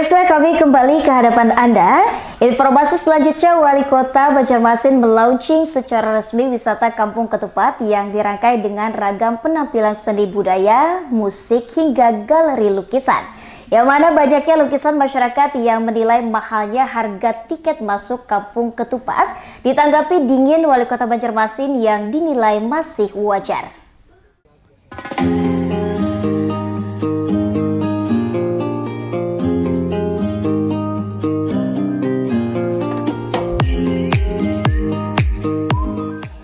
Pemirsa, kami kembali ke hadapan Anda. Informasi selanjutnya, Wali Kota Banjarmasin melaunching secara resmi wisata Kampung Ketupat yang dirangkai dengan ragam penampilan seni budaya, musik, hingga galeri lukisan. Yang mana banyaknya lukisan masyarakat yang menilai mahalnya harga tiket masuk Kampung Ketupat, ditanggapi dingin Wali Kota Banjarmasin yang dinilai masih wajar.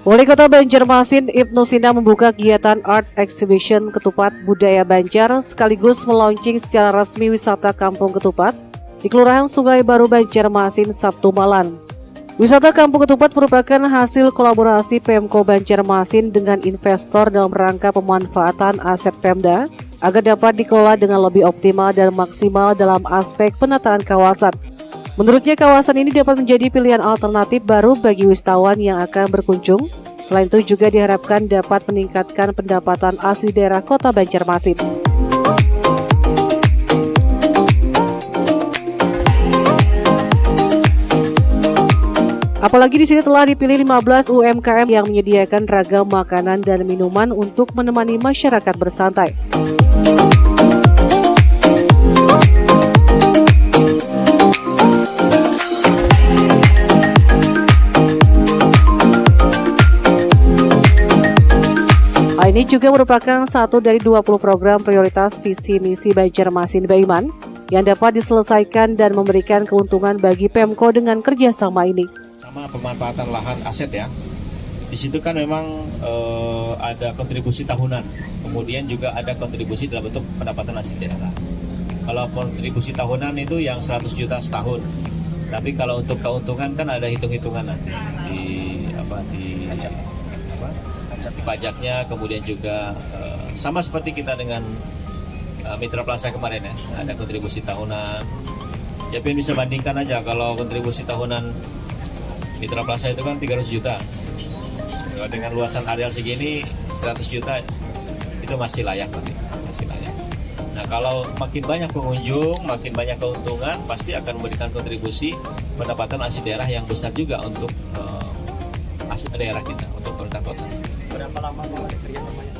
Wali Kota Banjarmasin Ibnu Sina membuka kegiatan Art Exhibition Ketupat Budaya Banjar sekaligus melaunching secara resmi wisata Kampung Ketupat di Kelurahan Sungai Baru Banjarmasin Sabtu malam. Wisata Kampung Ketupat merupakan hasil kolaborasi Pemko Banjarmasin dengan investor dalam rangka pemanfaatan aset Pemda agar dapat dikelola dengan lebih optimal dan maksimal dalam aspek penataan kawasan. Menurutnya kawasan ini dapat menjadi pilihan alternatif baru bagi wisatawan yang akan berkunjung. Selain itu juga diharapkan dapat meningkatkan pendapatan asli daerah Kota Banjarmasin. Apalagi di sini telah dipilih 15 UMKM yang menyediakan ragam makanan dan minuman untuk menemani masyarakat bersantai. Ini juga merupakan satu dari 20 program prioritas visi misi Banjarmasin Beiman yang dapat diselesaikan dan memberikan keuntungan bagi Pemko dengan kerjasama ini. Sama pemanfaatan lahan aset ya. Di situ kan memang ada kontribusi tahunan, kemudian juga ada kontribusi dalam bentuk pendapatan asli daerah. Kalau kontribusi tahunan itu yang 100 juta setahun, tapi kalau untuk keuntungan kan ada hitung-hitungan nanti di pajaknya, kemudian juga sama seperti kita dengan Mitra Plaza kemarin ya, ada kontribusi tahunan. Ya bisa bandingkan aja, kalau kontribusi tahunan Mitra Plaza itu kan 300 juta. Dengan luasan areal segini 100 juta itu masih layak nanti, masih layak. Nah, kalau makin banyak pengunjung, makin banyak keuntungan, pasti akan memberikan kontribusi pendapatan asli daerah yang besar juga untuk asli daerah kita, untuk pemerintah kota. Berapa lama kerjasamanya?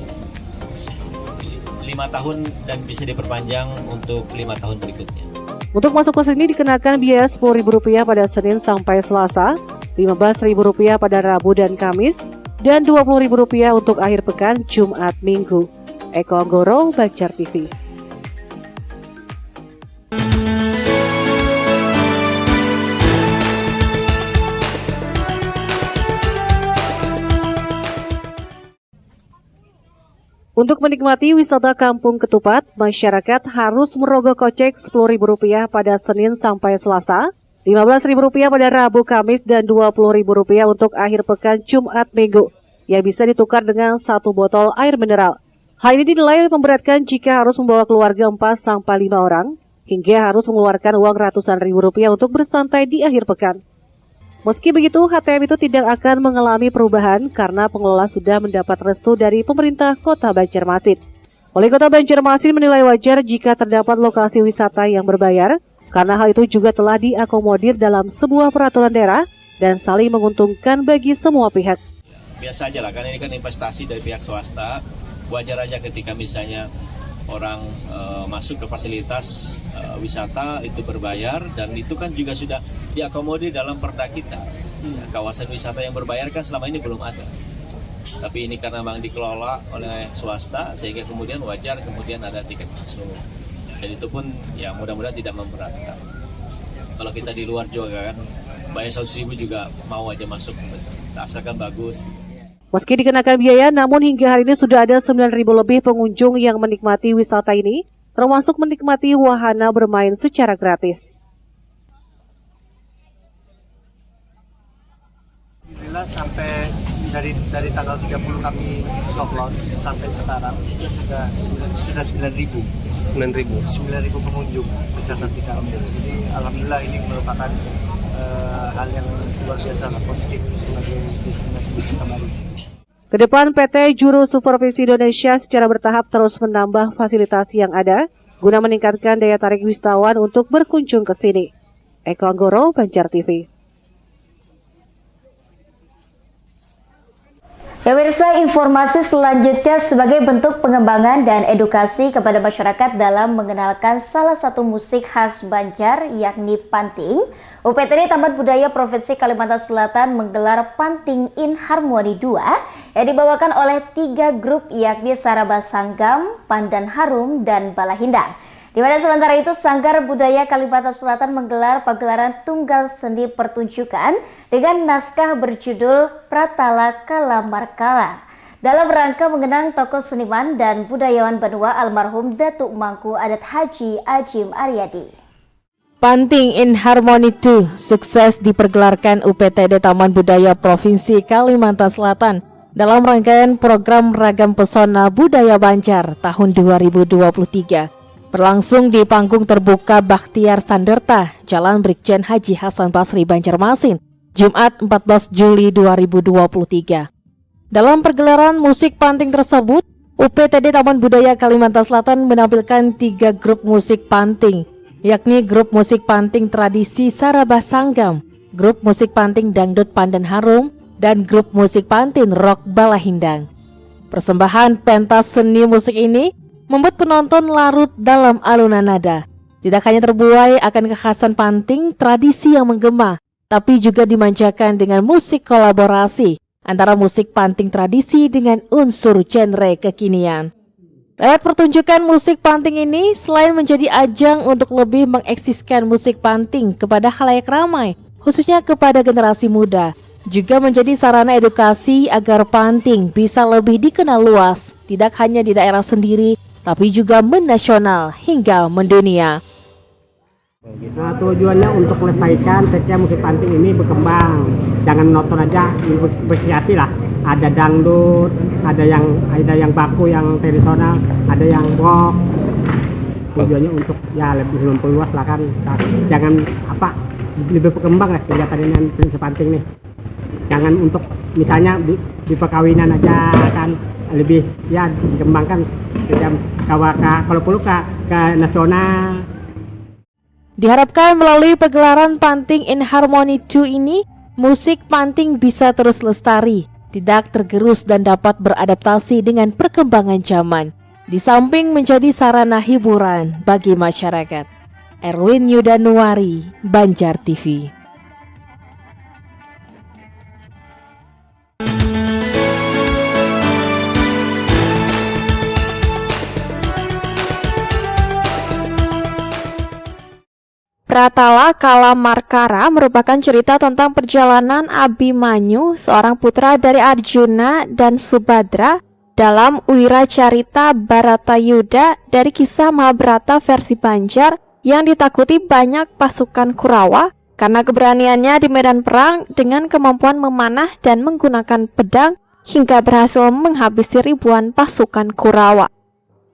5 tahun dan bisa diperpanjang untuk 5 tahun berikutnya. Untuk masuk ke sini dikenakan biaya Rp10.000 pada Senin sampai Selasa, Rp15.000 pada Rabu dan Kamis, dan Rp20.000 untuk akhir pekan Jumat Minggu. Eko Anggoro, Banjar TV. Untuk menikmati wisata Kampung Ketupat, masyarakat harus merogoh kocek Rp10.000 pada Senin sampai Selasa, Rp15.000 pada Rabu, Kamis, dan Rp20.000 untuk akhir pekan Jumat Minggu, yang bisa ditukar dengan 1 botol air mineral. Hal ini dinilai memberatkan jika harus membawa keluarga 4-5 orang, hingga harus mengeluarkan uang ratusan ribu rupiah untuk bersantai di akhir pekan. Meski begitu, HTM itu tidak akan mengalami perubahan karena pengelola sudah mendapat restu dari pemerintah Kota Banjarmasin. Wali Kota Banjarmasin menilai wajar jika terdapat lokasi wisata yang berbayar, karena hal itu juga telah diakomodir dalam sebuah peraturan daerah dan saling menguntungkan bagi semua pihak. Biasa aja lah, karena ini kan investasi dari pihak swasta. Wajar aja ketika misalnya orang masuk ke fasilitas wisata itu berbayar, dan itu kan juga sudah diakomodir dalam perda kita. Kawasan wisata yang berbayar kan selama ini belum ada, tapi ini karena memang dikelola oleh swasta sehingga kemudian wajar kemudian ada tiket masuk, dan itu pun ya mudah-mudahan tidak memberatkan. Kalau kita di luar juga kan bayar 100.000 juga mau aja masuk, asalkan bagus. Meski dikenakan biaya, namun hingga hari ini sudah ada 9.000 lebih pengunjung yang menikmati wisata ini, termasuk menikmati wahana bermain secara gratis. Alhamdulillah sampai dari tanggal 30 kami soft launch sampai sekarang sudah 9.000 pengunjung tercatat di kami. Jadi alhamdulillah ini merupakan hal yang luar biasa positif sebagai destinasi wisata baru. Kedepan PT Juru Supervisi Indonesia secara bertahap terus menambah fasilitas yang ada guna meningkatkan daya tarik wisatawan untuk berkunjung ke sini. Eko Anggoro, Banjar TV. Ya pemirsa, informasi selanjutnya sebagai bentuk pengembangan dan edukasi kepada masyarakat dalam mengenalkan salah satu musik khas Banjar yakni panting. UPTD Taman Budaya Provinsi Kalimantan Selatan menggelar Panting in Harmony 2 yang dibawakan oleh 3 grup yakni Saraba Sanggam, Pandan Harum, dan Balahindang. Di mana sementara itu Sanggar Budaya Kalimantan Selatan menggelar pagelaran tunggal seni pertunjukan dengan naskah berjudul Pratala Kalamarkala dalam rangka mengenang tokoh seniman dan budayawan Banua almarhum Datuk Mangku Adat Haji Ajim Aryadi. Panting in Harmony 2 sukses dipergelarkan UPTD Taman Budaya Provinsi Kalimantan Selatan dalam rangkaian program Ragam Pesona Budaya Banjar tahun 2023. Berlangsung di panggung terbuka Bakhtiar Sanderta, Jalan Brigjen Haji Hasan Basri, Banjarmasin, Jumat 14 Juli 2023. Dalam pergelaran musik panting tersebut, UPTD Taman Budaya Kalimantan Selatan menampilkan 3 grup musik panting, yakni grup musik panting tradisi Saraba Sanggam, grup musik panting dangdut Pandan Harum, dan grup musik panting rock Balahindang. Persembahan pentas seni musik ini membuat penonton larut dalam alunan nada. Tidak hanya terbuai akan kekhasan panting tradisi yang menggema, tapi juga dimanjakan dengan musik kolaborasi antara musik panting tradisi dengan unsur genre kekinian. Lewat pertunjukan musik panting ini, selain menjadi ajang untuk lebih mengeksiskan musik panting kepada khalayak ramai, khususnya kepada generasi muda, juga menjadi sarana edukasi agar panting bisa lebih dikenal luas, tidak hanya di daerah sendiri, tapi juga menasional hingga mendunia. Nah, tujuannya untuk melestarikan setiap musik panting ini berkembang. Jangan nonton aja, berkreasi lah. Ada dangdut, ada yang baku, yang tradisional, ada yang rock. Tujuannya untuk ya lebih memperluas lah kan. Jangan lebih berkembang lah kegiatan ini musik panting nih. Jangan untuk misalnya di perkawinan aja kan, lebih ya dikembangkan kalau perlu ke nasional. Diharapkan melalui pergelaran Panting in Harmony 2 ini, musik panting bisa terus lestari, tidak tergerus dan dapat beradaptasi dengan perkembangan zaman, di samping menjadi sarana hiburan bagi masyarakat. Erwin Yudanuari, Banjar TV. Pratala Kalamarkara merupakan cerita tentang perjalanan Abhimanyu, seorang putra dari Arjuna dan Subhadra, dalam Wiracarita Bharatayuda dari kisah Mahabharata versi Banjar yang ditakuti banyak pasukan Kurawa karena keberaniannya di medan perang dengan kemampuan memanah dan menggunakan pedang hingga berhasil menghabisi ribuan pasukan Kurawa.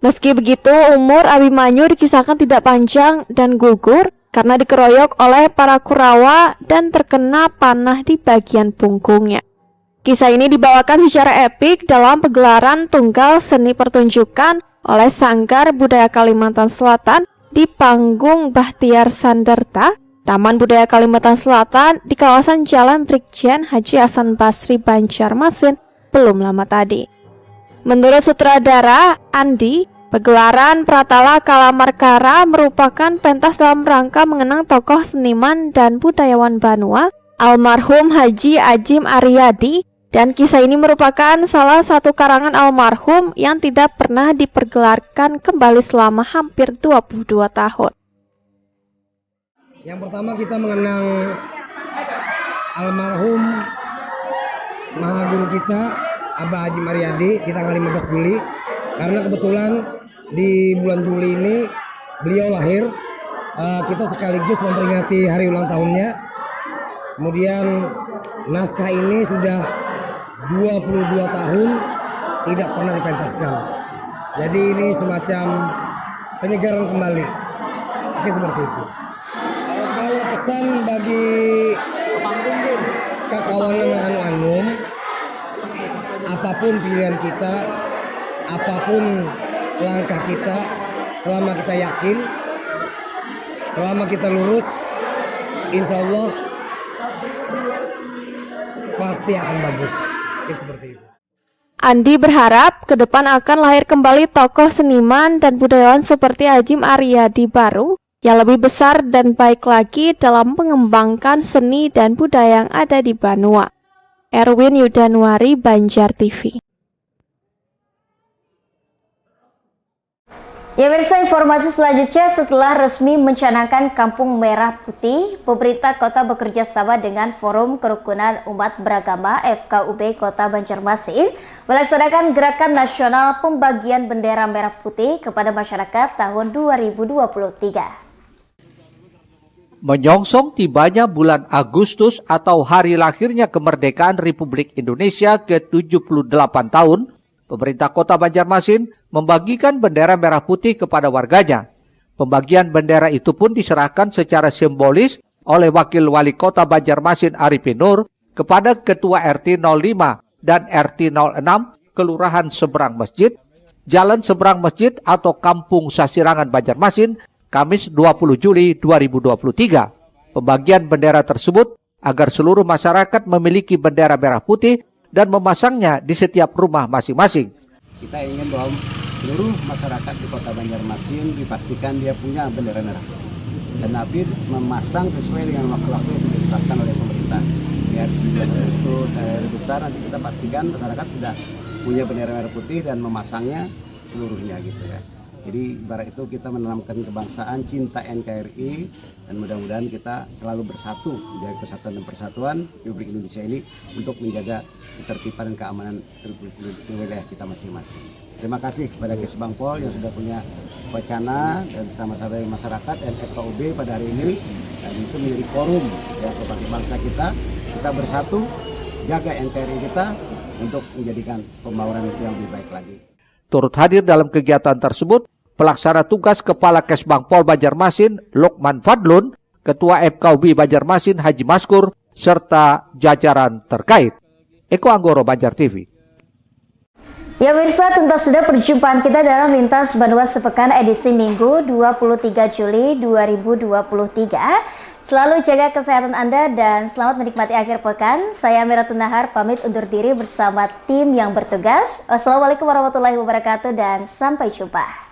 Meski begitu, umur Abhimanyu dikisahkan tidak panjang dan gugur karena dikeroyok oleh para Kurawa dan terkena panah di bagian punggungnya. Kisah ini dibawakan secara epik dalam pagelaran tunggal seni pertunjukan oleh Sanggar Budaya Kalimantan Selatan di panggung Bakhtiar Sanderta, Taman Budaya Kalimantan Selatan di kawasan Jalan Brigjen Haji Hasan Basri, Banjarmasin belum lama tadi. Menurut sutradara Andi, pagelaran Pratala Kalamarkara merupakan pentas dalam rangka mengenang tokoh seniman dan budayawan Banua, almarhum Haji Ajim Aryadi, dan kisah ini merupakan salah satu karangan almarhum yang tidak pernah dipergelarkan kembali selama hampir 22 tahun. Yang pertama kita mengenang almarhum Mahaguru kita, Abah Ajim Aryadi, di tanggal 15 Juli, karena kebetulan di bulan Juli ini beliau lahir, kita sekaligus memperingati hari ulang tahunnya. Kemudian naskah ini sudah 22 tahun tidak pernah dipentaskan. Jadi ini semacam penyegaran kembali. Mungkin seperti itu. Kalau pesan bagi kakawanan anu-anum, apapun pilihan kita, apapun langkah kita, selama kita yakin, selama kita lurus, insya Allah pasti akan bagus. Seperti itu. Andi berharap ke depan akan lahir kembali tokoh seniman dan budayawan seperti Ajim Aryadi baru yang lebih besar dan baik lagi dalam mengembangkan seni dan budaya yang ada di Banua. Erwin Yudanuari, Banjar TV. Ya pemirsa, informasi selanjutnya, setelah resmi mencanangkan Kampung Merah Putih, pemerintah kota bekerja sama dengan Forum Kerukunan Umat Beragama FKUB Kota Banjarmasin melaksanakan gerakan nasional pembagian bendera merah putih kepada masyarakat tahun 2023. Menyongsong tibanya bulan Agustus atau hari lahirnya kemerdekaan Republik Indonesia ke-78 tahun, pemerintah kota Banjarmasin membagikan bendera merah putih kepada warganya. Pembagian bendera itu pun diserahkan secara simbolis oleh Wakil Wali Kota Banjarmasin Arifin Nur kepada Ketua RT 05 dan RT 06 Kelurahan Seberang Masjid, Jalan Seberang Masjid atau Kampung Sasirangan Banjarmasin, Kamis 20 Juli 2023. Pembagian bendera tersebut agar seluruh masyarakat memiliki bendera merah putih dan memasangnya di setiap rumah masing-masing. Kita ingin bahwa seluruh masyarakat di Kota Banjarmasin dipastikan dia punya bendera merah putih. Dan Nabi memasang sesuai dengan waktu-waktu yang sudah ditetapkan oleh pemerintah. Ya, di Agustus besar nanti kita pastikan masyarakat sudah punya bendera merah putih dan memasangnya seluruhnya gitu ya. Jadi ibarat itu kita menanamkan kebangsaan, cinta NKRI, dan mudah-mudahan kita selalu bersatu menjaga kesatuan dan persatuan Republik Indonesia ini untuk menjaga ketertiban dan keamanan Republik Indonesia di wilayah kita masing-masing. Terima kasih kepada Kesbangpol yang sudah punya wacana dan bersama-sama masyarakat dan FKUB pada hari ini, dan itu menjadi forum ya kepada bangsa kita bersatu jaga NKRI kita untuk menjadikan pembangunan yang lebih baik lagi. Turut hadir dalam kegiatan tersebut Pelaksana Tugas Kepala Kesbangpol Banjarmasin Lukman Fadlun, Ketua FKUB Banjarmasin Haji Maskur, serta jajaran terkait. Eko Anggoro, Banjar TV. Ya pemirsa, tuntas sudah perjumpaan kita dalam Lintas Banua Sepekan edisi Minggu 23 Juli 2023. Selalu jaga kesehatan Anda dan selamat menikmati akhir pekan. Saya Miratun Nahar pamit undur diri bersama tim yang bertugas. Wassalamualaikum warahmatullahi wabarakatuh dan sampai jumpa.